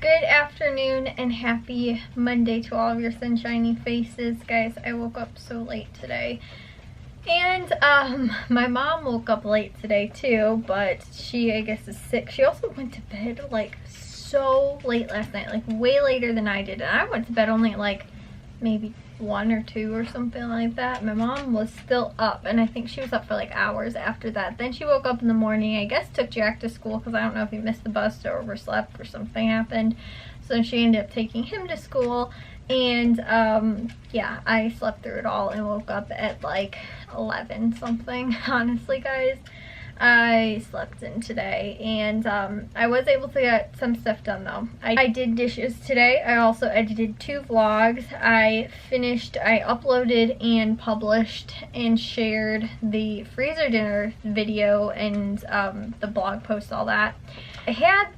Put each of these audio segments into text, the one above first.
Good afternoon and happy Monday to all of your sunshiny faces. Guys, I woke up so late today. And my mom woke up late today too, but she, I guess, is sick. She also went to bed like so late last night, like way later than I did. And I went to bed only at like maybe 1 or 2 or something like that. My mom was still up, and I think she was up for like hours after that. Then she woke up in the morning, I guess took Jack to school because I don't know if he missed the bus or overslept or something happened. So she ended up taking him to school, and yeah, I slept through it all and woke up at like 11 something. Honestly, guys, I slept in today, and I was able to get some stuff done though. I did dishes today. I also edited 2 vlogs. I uploaded and published and shared the freezer dinner video and the blog post, all that. I had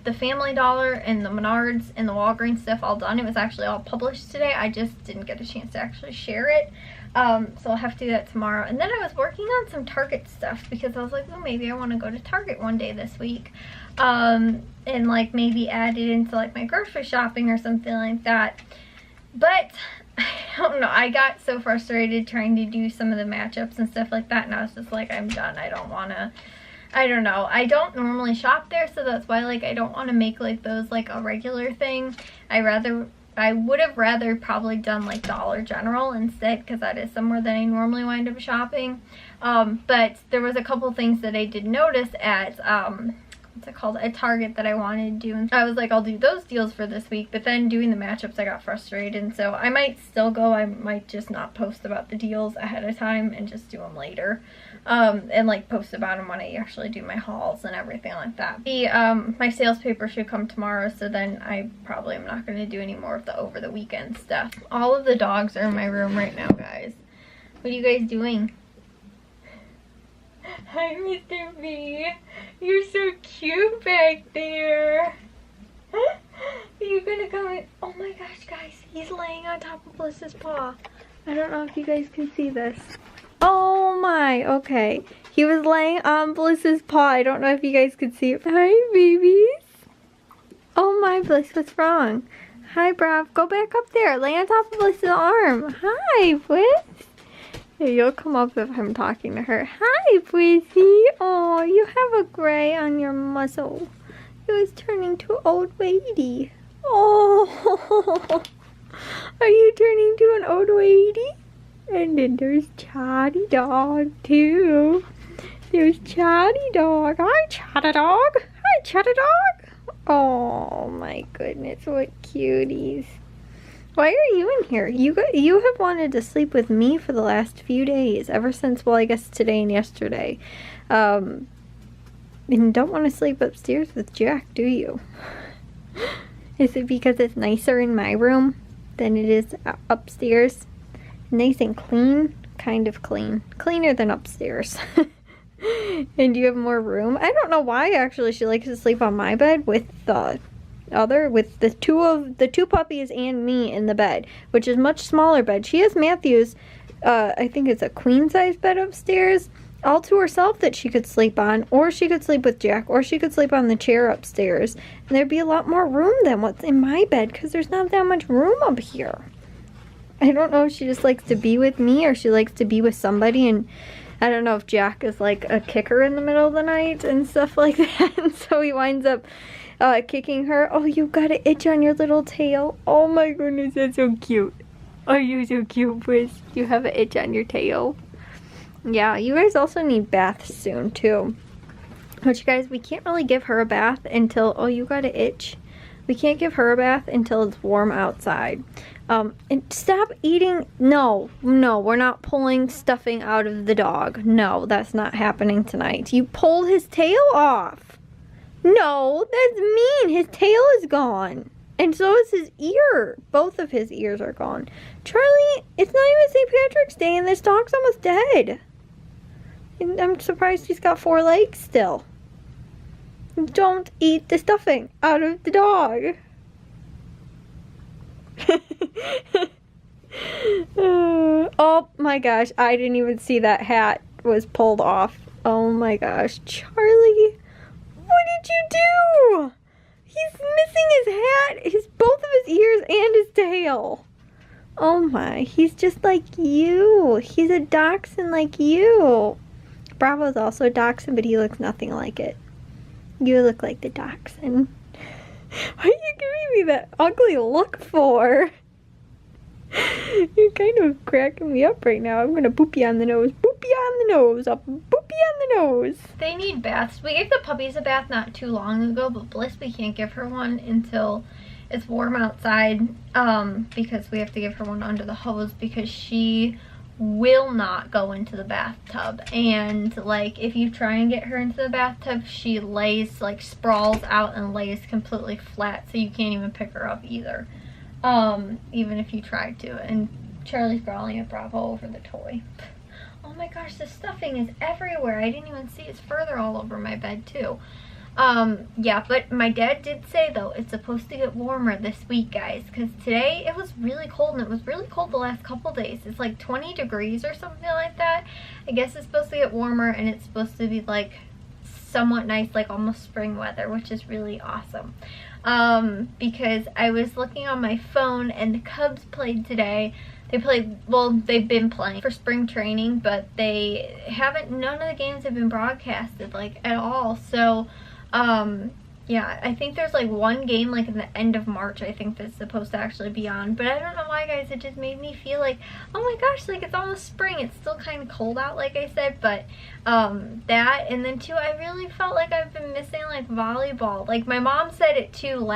the Family Dollar and the Menards and the Walgreens stuff all done. It was actually all published today. I just didn't get a chance to actually share it. So I'll have to do that tomorrow. And then I was working on some Target stuff because I was like, well, maybe I want to go to Target one day this week. And like maybe add it into like my grocery shopping or something like that. But I don't know. I got so frustrated trying to do some of the matchups and stuff like that. And I was just like, I'm done. I don't want to. I don't know. I don't normally shop there, so that's why like I don't want to make like those like a regular thing. I would have rather probably done like Dollar General instead, because that is somewhere that I normally wind up shopping. But there was a couple things that I did notice at what's it called, at Target that I wanted to do, and I was like, I'll do those deals for this week. But then doing the matchups, I got frustrated, and so I might still go. I might just not post about the deals ahead of time and just do them later, and like post about them when I actually do my hauls and everything like that. My sales paper should come tomorrow, so then I probably am not going to do any more of the over the weekend stuff. All of the dogs are in my room right now, guys. What are you guys doing? Hi, Mr. B. You're so cute back there. Are you gonna come in? Oh my gosh, guys. He's laying on top of Bliss's paw. I don't know if you guys can see this. Oh my, okay. He was laying on Bliss's paw. I don't know if you guys could see it. Hi, babies. Oh my, Bliss, what's wrong? Hi, Brav. Go back up there. Lay on top of Bliss's arm. Hi, Bliss. Hey, you'll come up if I'm talking to her. Hi, Blissy. Oh, you have a gray on your muzzle. It was turning to old lady. Oh, are you turning to an old lady? And then there's Chatty Dog, too. There's Chatty Dog. Hi, Chatty Dog. Hi, Chatty Dog. Oh, my goodness. What cuties. Why are you in here? You have wanted to sleep with me for the last few days. Ever since, well, I guess today and yesterday. And don't want to sleep upstairs with Jack, do you? Is it because it's nicer in my room than it is upstairs? Nice and clean? Kind of clean. Cleaner than upstairs. And you have more room? I don't know why actually she likes to sleep on my bed with the two puppies and me in the bed, which is much smaller bed. She has Matthew's I think it's a queen size bed upstairs all to herself that she could sleep on, or she could sleep with Jack, or she could sleep on the chair upstairs, and there'd be a lot more room than what's in my bed because there's not that much room up here. I don't know if she just likes to be with me or she likes to be with somebody, and I don't know if Jack is like a kicker in the middle of the night and stuff like that, and so he winds up kicking her. Oh, you got an itch on your little tail. Oh my goodness, that's so cute. Oh, you're so cute, Bliss. You have an itch on your tail. Yeah, you guys also need baths soon too. Which, guys, we can't really give her a bath until, oh, you got an itch. We can't give her a bath until it's warm outside. And stop eating. No, we're not pulling stuffing out of the dog. No, that's not happening tonight. You pulled his tail off. No, that's mean. His tail is gone. And so is his ear. Both of his ears are gone. Charlie, it's not even St. Patrick's Day and this dog's almost dead. And I'm surprised he's got 4 legs still. Don't eat the stuffing out of the dog. Oh my gosh, I didn't even see that hat was pulled off. Oh my gosh, Charlie. What did you do? He's missing his hat, both of his ears and his tail. Oh my, he's just like you. He's a dachshund like you. Bravo's also a dachshund, but he looks nothing like it. You look like the dachshund. What are you giving me that ugly look for? You're kind of cracking me up right now. I'm gonna boop you on the nose. Boop you on the nose. I'll boop you on the nose. They need baths. We gave the puppies a bath not too long ago, but Bliss, we can't give her one until it's warm outside, because we have to give her one under the hose because she will not go into the bathtub. And like, if you try and get her into the bathtub, she lays, like sprawls out and lays completely flat, so you can't even pick her up either. Even if you tried to. And Charlie's growling at Bravo over the toy. Oh my gosh, the stuffing is everywhere. I didn't even see it's further all over my bed too. Yeah, but my dad did say though it's supposed to get warmer this week, guys, because today it was really cold, and it was really cold the last couple days. It's like 20 degrees or something like that. I guess it's supposed to get warmer, and it's supposed to be like somewhat nice, like almost spring weather, which is really awesome. Because I was looking on my phone and the Cubs played today. They played, well, they've been playing for spring training, but they haven't, none of the games have been broadcasted like at all. So yeah, I think there's like one game like in the end of March, I think, that's supposed to actually be on. But I don't know why, guys, it just made me feel like, oh my gosh, like it's almost spring. It's still kind of cold out, like I said, but that, and then too, I really felt like I've been missing like volleyball. Like my mom said it too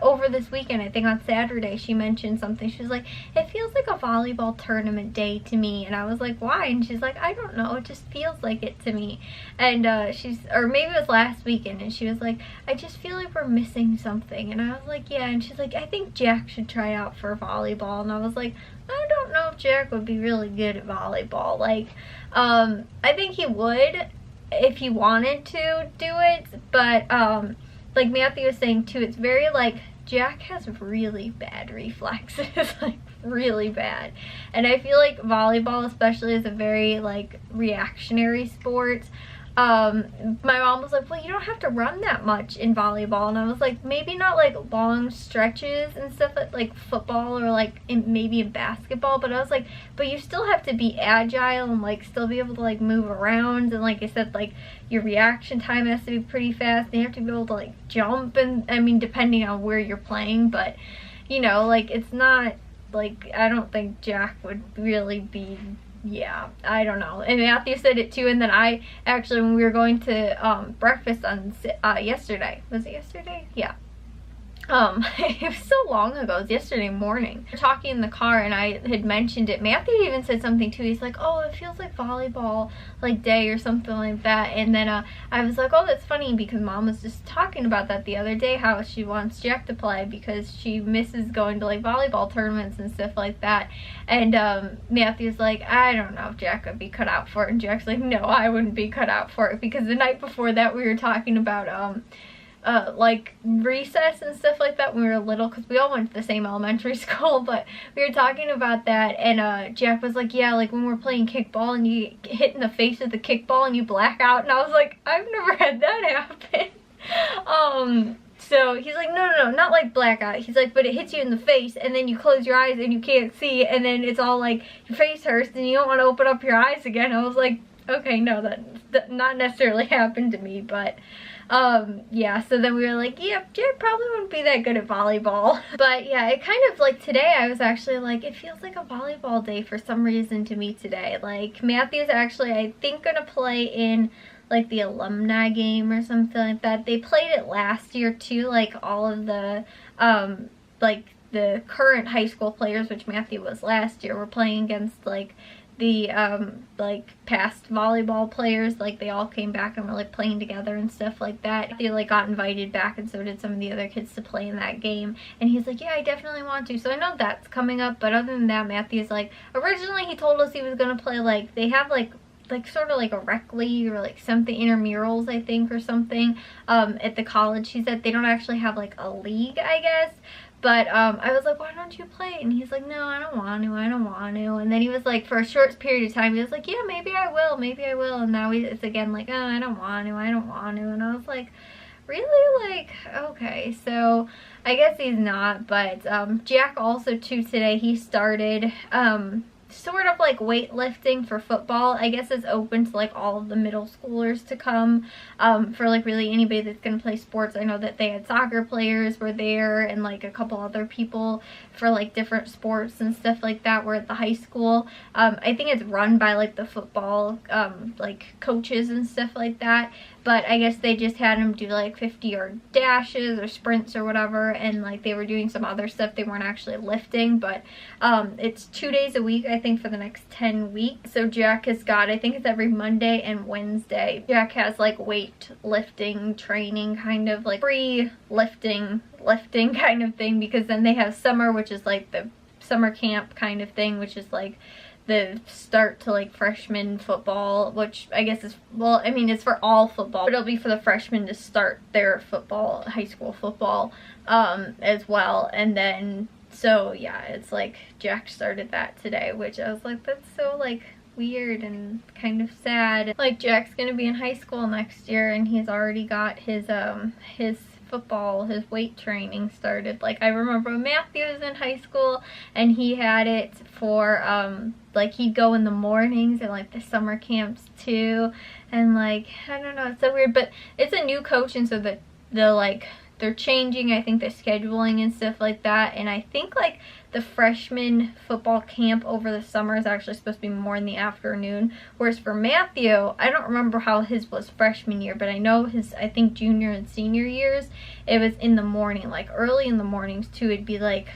over this weekend. I think on Saturday she mentioned something. She was like, it feels like a volleyball tournament day to me. And I was like, why? And she's like, I don't know, it just feels like it to me. And or maybe it was last weekend, and she was like, I just feel like we're missing something. And I was like, yeah. And she's like, I think Jack should try out for volleyball. And I was like, I don't know if Jack would be really good at volleyball. Like I think he would if he wanted to do it, but like Matthew was saying too, it's very like, Jack has really bad reflexes, like really bad. And I feel like volleyball especially is a very like reactionary sport. My mom was like, well, you don't have to run that much in volleyball. And I was like, maybe not like long stretches and stuff like football or like maybe in basketball, but I was like, but you still have to be agile and like still be able to like move around, and like I said, like your reaction time has to be pretty fast, and you have to be able to like jump, and I mean depending on where you're playing, but you know, like it's not like, I don't think Jack would really be, yeah, I don't know. And Matthew said it too, and then I actually, when we were going to breakfast on yesterday, was it yesterday? Yeah. It was so long ago, it was yesterday morning. We were talking in the car and I had mentioned it. Matthew even said something too. He's like, oh, it feels like volleyball like day or something like that. And then I was like, oh, that's funny, because Mom was just talking about that the other day, how she wants Jack to play because she misses going to like volleyball tournaments and stuff like that. And Matthew's like, I don't know if Jack would be cut out for it. And Jack's like, no, I wouldn't be cut out for it, because the night before that we were talking about like recess and stuff like that when we were little, because we all went to the same elementary school, but we were talking about that, and Jack was like, yeah, like when we're playing kickball and you get hit in the face with the kickball and you black out, and I was like, I've never had that happen. So he's like, no, not like blackout. He's like, but it hits you in the face, and then you close your eyes and you can't see, and then it's all like your face hurts and you don't want to open up your eyes again. I was like, okay, no, that not necessarily happened to me, but yeah, so then we were like, yeah, Jack probably wouldn't be that good at volleyball. But yeah, it kind of like today I was actually like, it feels like a volleyball day for some reason to me today. Like Matthew's actually, I think, gonna play in like the alumni game or something like that. They played it last year too, like all of the like the current high school players, which Matthew was last year, were playing against like the like past volleyball players. Like they all came back and were like playing together and stuff like that. They like got invited back, and so did some of the other kids to play in that game, and he's like, yeah, I definitely want to. So I know that's coming up, but other than that, Matthew's like, originally he told us he was gonna play like, they have like sort of like a rec league or like something, intramurals I think or something at the college. He said they don't actually have like a league, I guess. But I was like, why don't you play? And he's like, no, I don't want to. And then he was like, for a short period of time, he was like, yeah, maybe I will. And now it's again like, oh, I don't want to. And I was like, Really? Like, okay, so I guess he's not, but Jack also too today, he started sort of like weightlifting for football. I guess it's open to like all of the middle schoolers to come for like really anybody that's gonna play sports. I know that they had soccer players were there and like a couple other people for like different sports and stuff like that were at the high school. I think it's run by like the football like coaches and stuff like that, but I guess they just had him do like 50-yard dashes or sprints or whatever, and like they were doing some other stuff. They weren't actually lifting, but it's 2 days a week, I think, for the next 10 weeks. So Jack has got, I think it's every Monday and Wednesday, Jack has like weight lifting training, kind of like free lifting kind of thing, because then they have summer, which is like the summer camp kind of thing, which is like the start to like freshman football, which I guess is, well, I mean, it's for all football, but it'll be for the freshmen to start their football, high school football as well. And then, so yeah, it's like Jack started that today, which I was like, that's so like weird and kind of sad. Like, Jack's gonna be in high school next year and he's already got his football, his weight training started. Like, I remember when Matthew was in high school and he had it for like he'd go in the mornings and like the summer camps too, and like, I don't know, it's so weird, but it's a new coach, and so they're changing, I think, the scheduling and stuff like that. And I think like the freshman football camp over the summer is actually supposed to be more in the afternoon, whereas for Matthew, I don't remember how his was freshman year, but I know his, I think junior and senior years, it was in the morning, like early in the mornings too. It'd be like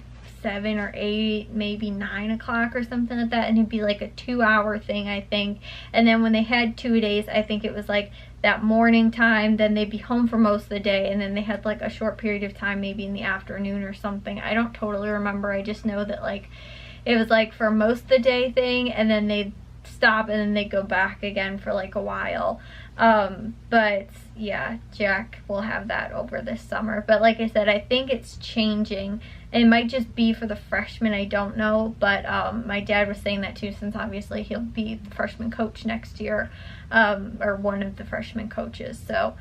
7 or 8, maybe 9 o'clock or something like that, and it'd be like a 2-hour thing, I think. And then when they had 2 days, I think it was like that morning time, then they'd be home for most of the day, and then they had like a short period of time maybe in the afternoon or something. I don't totally remember. I just know that like it was like for most of the day thing, and then they'd stop and then they'd go back again for like a while. But yeah, Jack will have that over this summer. But like I said, I think it's changing. It might just be for the freshmen, I don't know, but my dad was saying that too, since obviously he'll be the freshman coach next year, or one of the freshman coaches. So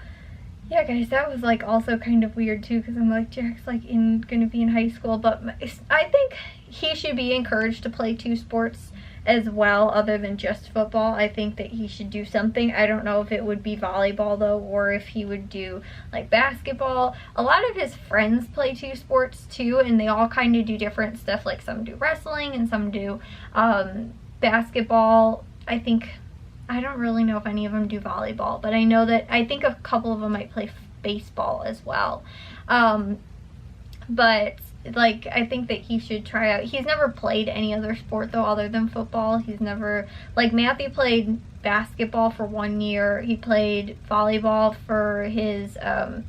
yeah, guys, that was like also kind of weird too, because I'm like, Jack's like gonna be in high school, but I think he should be encouraged to play 2 sports as well, other than just football. I think that he should do something. I don't know if it would be volleyball though, or if he would do like basketball. A lot of his friends play 2 sports too, and they all kind of do different stuff. Like some do wrestling and some do basketball. I don't really know if any of them do volleyball, but I know that I think a couple of them might play baseball as well. But like, I think that he should try out. He's never played any other sport though other than football. He's never, like, Matthew played basketball for 1 year. He played volleyball for his I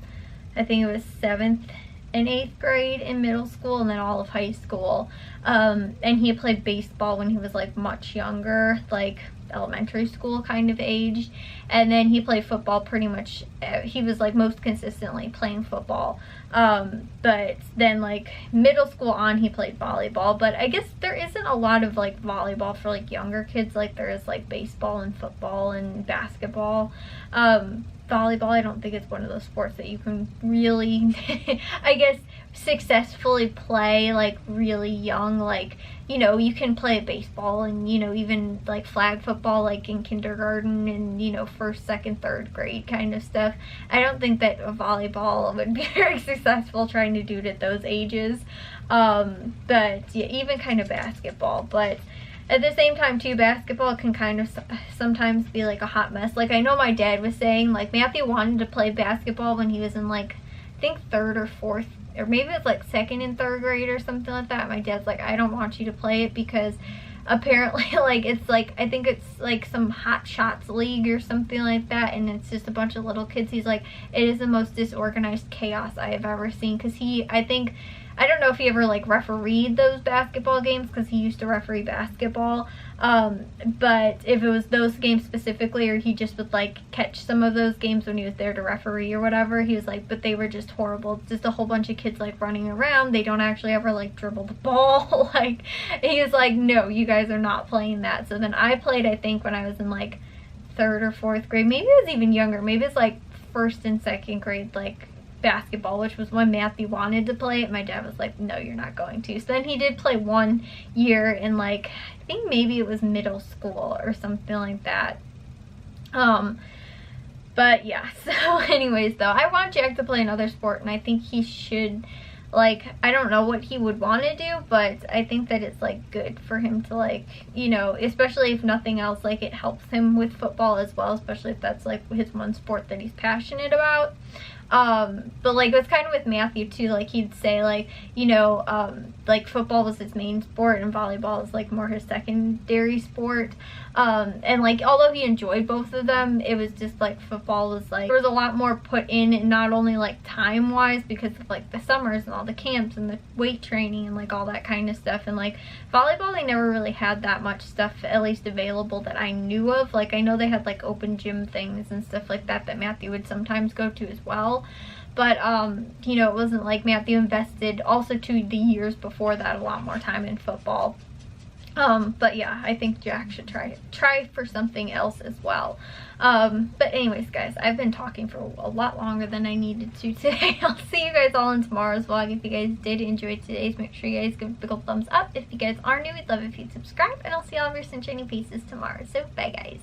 think it was 7th and 8th grade in middle school, and then all of high school. And he played baseball when he was like much younger, like elementary school kind of age. And then he played football pretty much, he was like most consistently playing football. But then like middle school on, he played volleyball. But I guess there isn't a lot of like volleyball for like younger kids like there is like baseball and football and basketball. Volleyball, I don't think it's one of those sports that you can really, I guess, successfully play like really young. Like, you know, you can play baseball and, you know, even like flag football like in kindergarten and, you know, 1st, 2nd, 3rd grade kind of stuff. I don't think that a volleyball would be very successful trying to do it at those ages. But yeah, even kind of basketball. But at the same time too, basketball can kind of sometimes be like a hot mess. Like, I know my dad was saying like Matthew wanted to play basketball when he was in like, I think 3rd or 4th, or maybe it's like 2nd and 3rd grade or something like that. My dad's like, I don't want you to play it because apparently like it's like, I think it's like some hot shots league or something like that, and it's just a bunch of little kids. He's like, it is the most disorganized chaos I have ever seen, because I don't know if he ever like refereed those basketball games, because he used to referee basketball, but if it was those games specifically, or he just would like catch some of those games when he was there to referee or whatever, he was like, but they were just horrible. It's just a whole bunch of kids like running around. They don't actually ever like dribble the ball. Like, he was like, no, you guys are not playing that. So then I played, I think when I was in like 3rd or 4th grade, maybe it was even younger, maybe it's like first and second grade, like, basketball, which was when Matthew wanted to play it. My dad was like, no, you're not going to. So then he did play 1 year in, like, I think maybe it was middle school or something like that. But yeah, so anyways though, I want Jack to play another sport, and I think he should, like, I don't know what he would want to do, but I think that it's, like, good for him to, like, you know, especially if nothing else, like, it helps him with football as well, especially if that's, like, his one sport that he's passionate about. But, like, it was kind of with Matthew too, like, he'd say, like, you know, like, football was his main sport and volleyball is, like, more his secondary sport. And, like, although he enjoyed both of them, it was just, like, football was, like, there was a lot more put in, and not only, like, time-wise, because of, like, the summers and all the camps and the weight training and, like, all that kind of stuff. And, like, volleyball, they never really had that much stuff, at least available, that I knew of. Like, I know they had, like, open gym things and stuff like that that Matthew would sometimes go to as well. But, you know, it wasn't like Matthew invested also to the years before that a lot more time in football. But yeah, I think Jack should try for something else as well. But anyways, guys, I've been talking for a lot longer than I needed to today. I'll see you guys all in tomorrow's vlog. If you guys did enjoy today's, make sure you guys give a big old thumbs up. If you guys are new, we'd love if you'd subscribe, and I'll see all of your sunshiny faces tomorrow. So bye, guys.